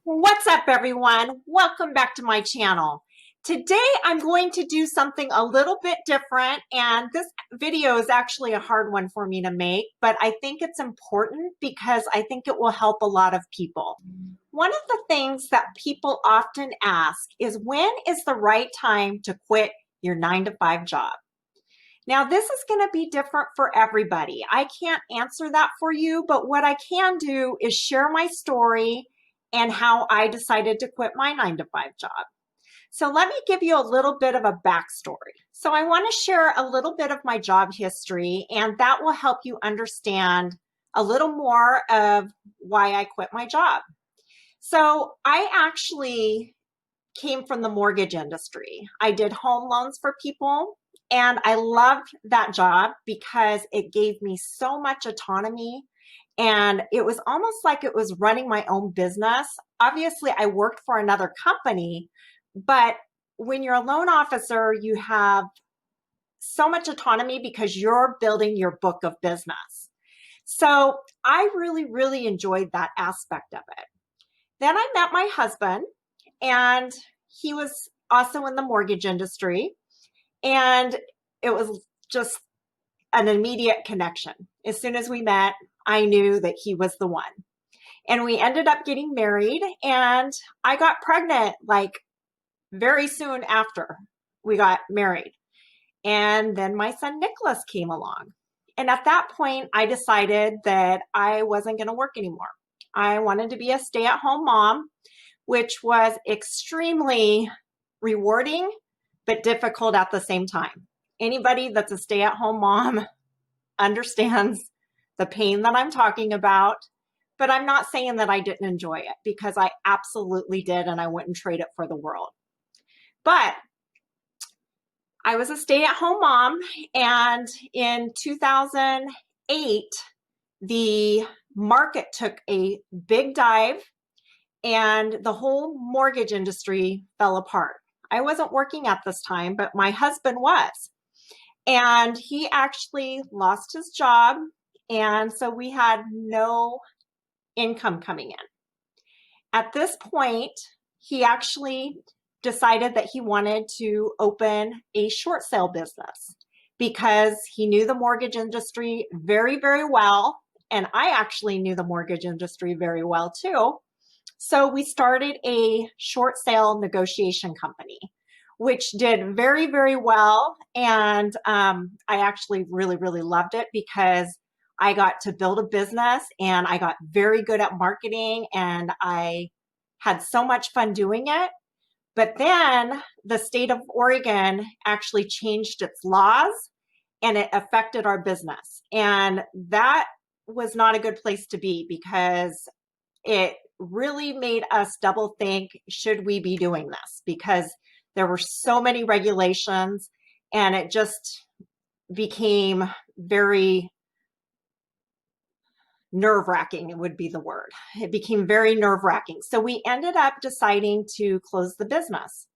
What's up, everyone? Welcome back to my channel. Today I'm going to do something a little bit different, and this video is actually a hard one for me to make, but I think it's important because I think it will help a lot of people. One of the things that people often ask is, when is the right time to quit your 9-to-5 job? Now, this is going to be different for everybody. I can't answer that for you, but what I can do is share my story and how I decided to quit my 9-to-5 job. So let me give you a little bit of a backstory. So I want to share a little bit of my job history, and that will help you understand a little more of why I quit my job. So I actually came from the mortgage industry. I did home loans for people, and I loved that job because it gave me so much autonomy, and it was almost like it was running my own business. Obviously, I worked for another company, but when you're a loan officer, you have so much autonomy because you're building your book of business. So I really enjoyed that aspect of it. Then I met my husband, and he was also in the mortgage industry, and it was just an immediate connection. As soon as we met, I knew that he was the one. And we ended up getting married, and I got pregnant like very soon after we got married. And then my son Nicholas came along. And at that point, I decided that I wasn't going to work anymore. I wanted to be a stay-at-home mom, which was extremely rewarding, but difficult at the same time. Anybody that's a stay-at-home mom understands the pain that I'm talking about, but I'm not saying that I didn't enjoy it, because I absolutely did, and I wouldn't trade it for the world. But I was a stay-at-home mom, and in 2008, the market took a big dive, and the whole mortgage industry fell apart. I wasn't working at this time, but my husband was. And he actually lost his job, and so we had no income coming in. At this point, he actually decided that he wanted to open a short sale business because he knew the mortgage industry very well, and I actually knew the mortgage industry very well too. So we started a short sale negotiation company, which did very well. And I actually really loved it because I got to build a business, and I got very good at marketing, and I had so much fun doing it. But then the state of Oregon actually changed its laws, and it affected our business. And that was not a good place to be, because it really made us double think, should we be doing this? Because there were so many regulations, and it just became very nerve-wracking, it would be the word. It became very nerve-wracking. So we ended up deciding to close the business.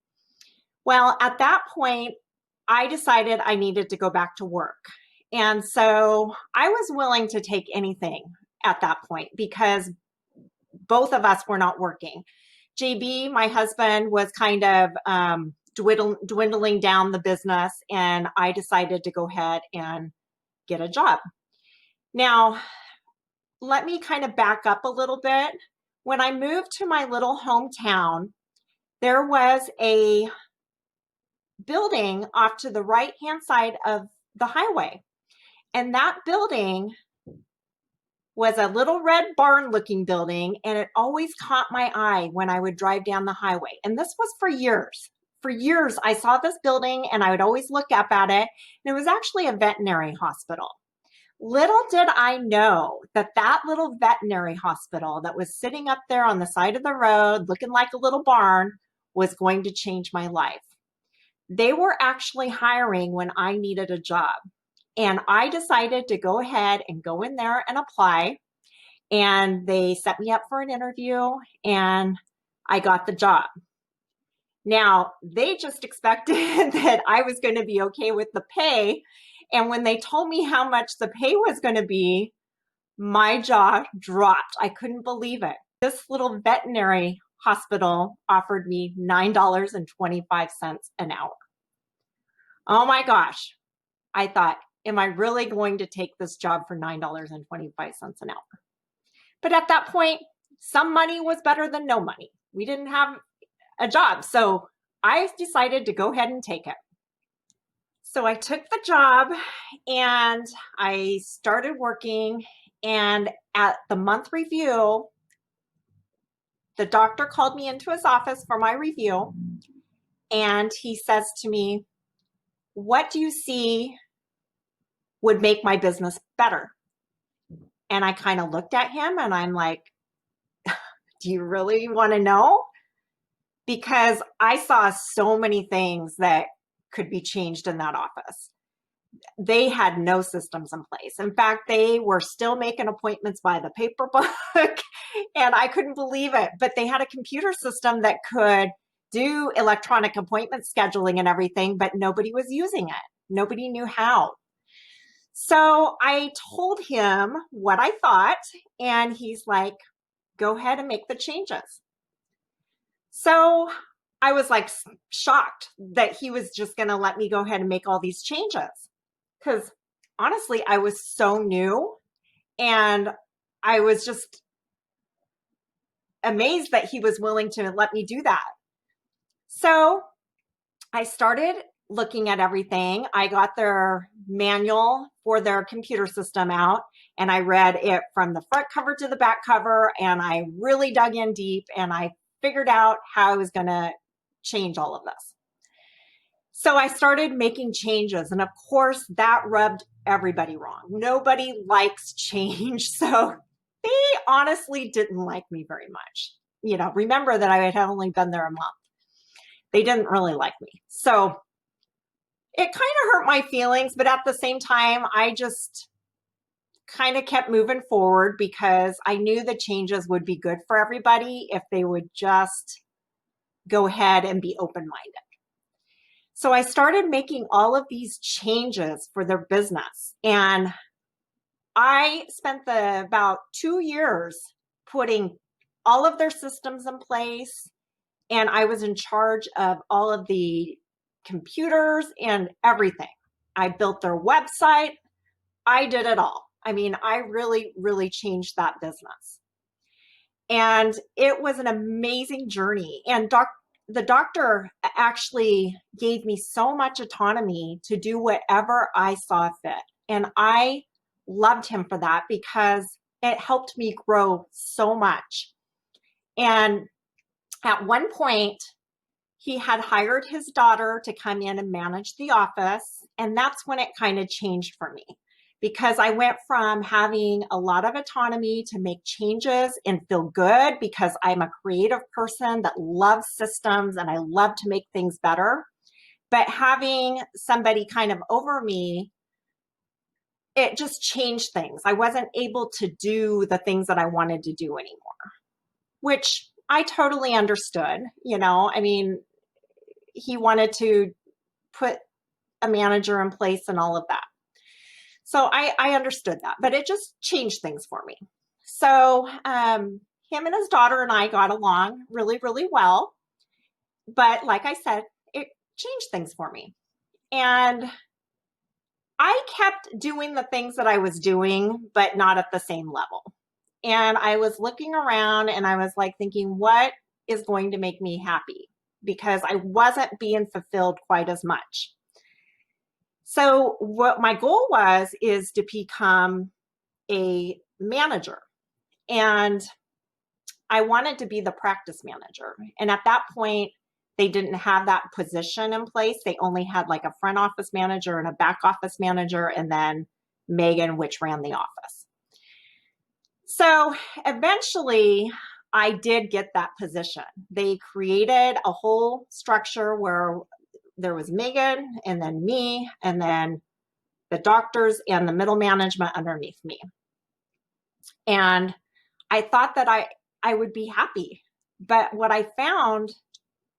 Well, at that point, I decided I needed to go back to work. And so I was willing to take anything at that point, because both of us were not working. JB, my husband, was kind of dwindling down the business, and I decided to go ahead and get a job. Now, let me kind of back up a little bit. When I moved to my little hometown, there was a building off to the right-hand side of the highway. And that building was a little red barn looking building, and it always caught my eye when I would drive down the highway. And this was for years. For years, I saw this building, and I would always look up at it. And it was actually a veterinary hospital. Little did I know that that little veterinary hospital that was sitting up there on the side of the road, looking like a little barn, was going to change my life. They were actually hiring when I needed a job. And I decided to go ahead and go in there and apply. And they set me up for an interview, and I got the job. Now, they just expected that I was going to be okay with the pay. And when they told me how much the pay was going to be, my jaw dropped. I couldn't believe it. This little veterinary hospital offered me $9.25 an hour. Oh my gosh. I thought, am I really going to take this job for $9.25 an hour? But at that point, some money was better than no money. We didn't have a job. So I decided to go ahead and take it. So I took the job and I started working. And at the month review, the doctor called me into his office for my review. And he says to me, "What do you see would make my business better?" And I kind of looked at him and I'm like, do you really want to know? Because I saw so many things that could be changed in that office. They had no systems in place. In fact, they were still making appointments by the paper book, and I couldn't believe it. But they had a computer system that could do electronic appointment scheduling and everything, but nobody was using it. Nobody knew how. So I told him what I thought, and he's like, "Go ahead and make the changes." So I was like shocked that he was just going to let me go ahead and make all these changes. Because honestly, I was so new and I was just amazed that he was willing to let me do that. So I started looking at everything. I got their manual for their computer system out and I read it from the front cover to the back cover, and I really dug in deep and I figured out how I was going to change all of this. So I started making changes, and of course that rubbed everybody wrong. Nobody likes change. So they honestly didn't like me very much. You know, remember that I had only been there a month. They didn't really like me. So it kind of hurt my feelings, but at the same time, I just kind of kept moving forward because I knew the changes would be good for everybody if they would just go ahead and be open-minded. So I started making all of these changes for their business, and I spent about 2 years putting all of their systems in place, and I was in charge of all of the computers and everything. I built their website. I did it all. I mean, I really, really changed that business. And it was an amazing journey. And the doctor actually gave me so much autonomy to do whatever I saw fit. And I loved him for that because it helped me grow so much. And at one point, he had hired his daughter to come in and manage the office. And that's when it kind of changed for me, because I went from having a lot of autonomy to make changes and feel good because I'm a creative person that loves systems and I love to make things better. But having somebody kind of over me, it just changed things. I wasn't able to do the things that I wanted to do anymore, which I totally understood. You know, I mean, he wanted to put a manager in place and all of that. So I understood that, but it just changed things for me. So him and his daughter and I got along really, really well. But like I said, it changed things for me. And I kept doing the things that I was doing, but not at the same level. And I was looking around and I was like thinking, what is going to make me happy? Because I wasn't being fulfilled quite as much. So what my goal is to become a manager. And I wanted to be the practice manager. And at that point, they didn't have that position in place. They only had like a front office manager and a back office manager, and then Megan, which ran the office. So eventually, I did get that position. They created a whole structure where there was Megan and then me and then the doctors and the middle management underneath me. And I thought that I would be happy. But what I found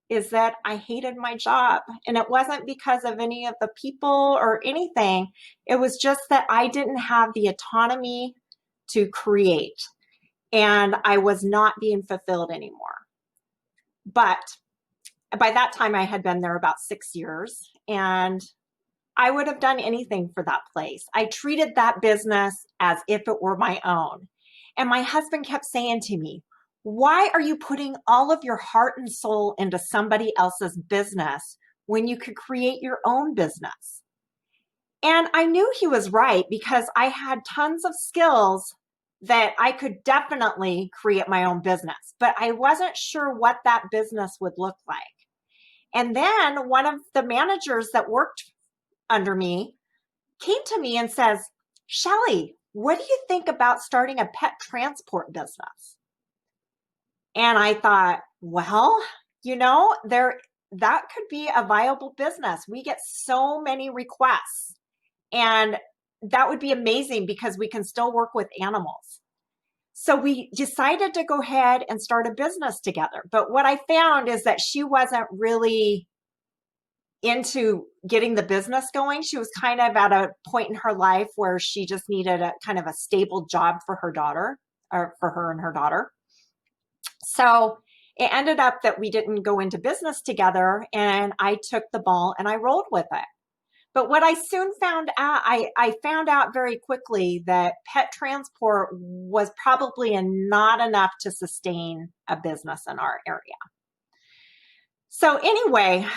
is that I hated my job. And it wasn't because of any of the people or anything. It was just that I didn't have the autonomy to create. And I was not being fulfilled anymore. But by that time, I had been there about 6 years, and I would have done anything for that place. I treated that business as if it were my own. And my husband kept saying to me, why are you putting all of your heart and soul into somebody else's business when you could create your own business? And I knew he was right, because I had tons of skills that I could definitely create my own business, but I wasn't sure what that business would look like. And then one of the managers that worked under me came to me and says, Shelley, what do you think about starting a pet transport business? And I thought, well, that could be a viable business. We get so many requests, and that would be amazing because we can still work with animals. So we decided to go ahead and start a business together. But what I found is that she wasn't really into getting the business going. She was kind of at a point in her life where she just needed a kind of a stable job for her daughter, or for her and her daughter. So it ended up that we didn't go into business together, and I took the ball and I rolled with it. But what I soon found out, I found out very quickly that pet transport was probably not enough to sustain a business in our area. So anyway,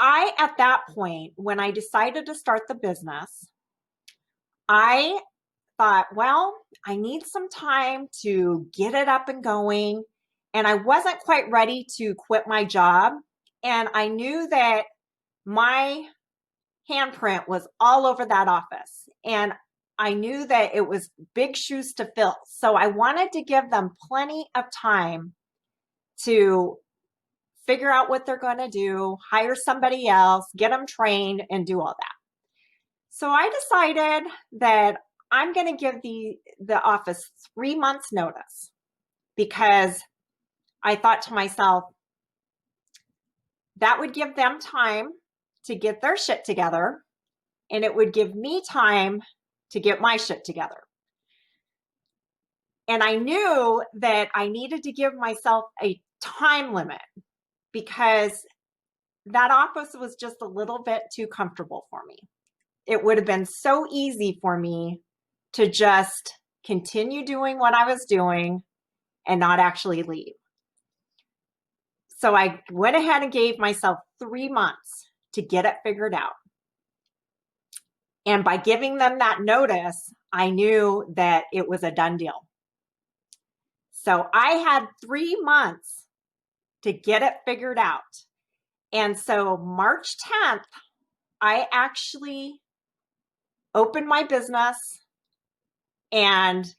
at that point, when I decided to start the business, I thought, well, I need some time to get it up and going. And I wasn't quite ready to quit my job. And I knew that my handprint was all over that office. And I knew that it was big shoes to fill. So I wanted to give them plenty of time to figure out what they're going to do, hire somebody else, get them trained, and do all that. So I decided that I'm going to give the office 3 months notice, because I thought to myself, that would give them time to get their shit together, and it would give me time to get my shit together. And I knew that I needed to give myself a time limit, because that office was just a little bit too comfortable for me. It would have been so easy for me to just continue doing what I was doing and not actually leave. So I went ahead and gave myself 3 months to get it figured out. And by giving them that notice, I knew that it was a done deal. So I had 3 months to get it figured out. And so March 10th, I actually opened my business, and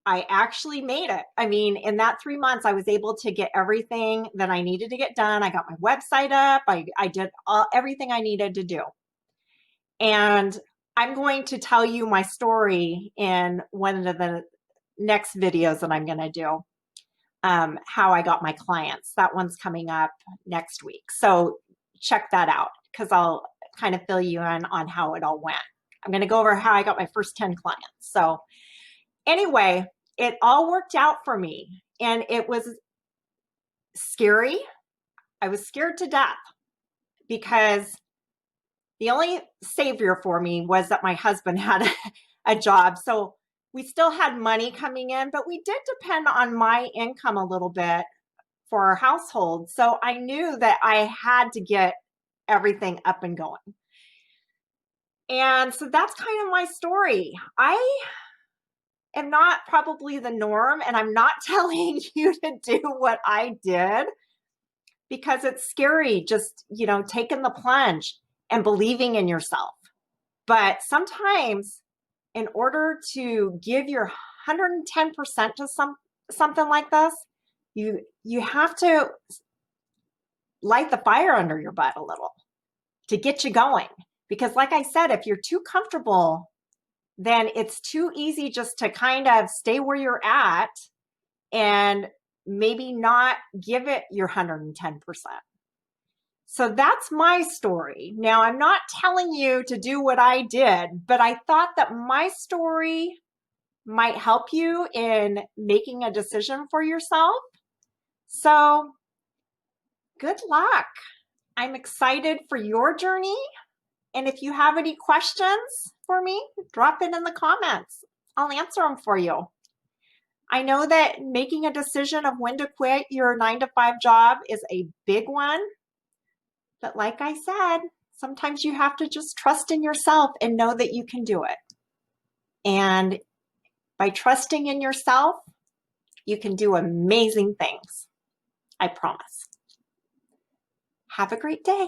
I actually made it. I mean, in that 3 months, I was able to get everything that I needed to get done. I got my website up. I did everything I needed to do. And I'm going to tell you my story in one of the next videos that I'm going to do, how I got my clients. That one's coming up next week. So check that out, because I'll kind of fill you in on how it all went. I'm going to go over how I got my first 10 clients. So anyway, it all worked out for me, and it was scary. I was scared to death, because the only savior for me was that my husband had a job. So we still had money coming in, but we did depend on my income a little bit for our household. So I knew that I had to get everything up and going. And so that's kind of my story. I am not probably the norm, and I'm not telling you to do what I did, because it's scary just, taking the plunge and believing in yourself. But sometimes, in order to give your 110% to something like this, you have to light the fire under your butt a little to get you going. Because like I said, if you're too comfortable, then it's too easy just to kind of stay where you're at and maybe not give it your 110%. So that's my story. Now, I'm not telling you to do what I did, but I thought that my story might help you in making a decision for yourself. So good luck. I'm excited for your journey. And if you have any questions for me, drop it in the comments. I'll answer them for you. I know that making a decision of when to quit your 9-to-5 job is a big one. But like I said, sometimes you have to just trust in yourself and know that you can do it. And by trusting in yourself, you can do amazing things. I promise. Have a great day.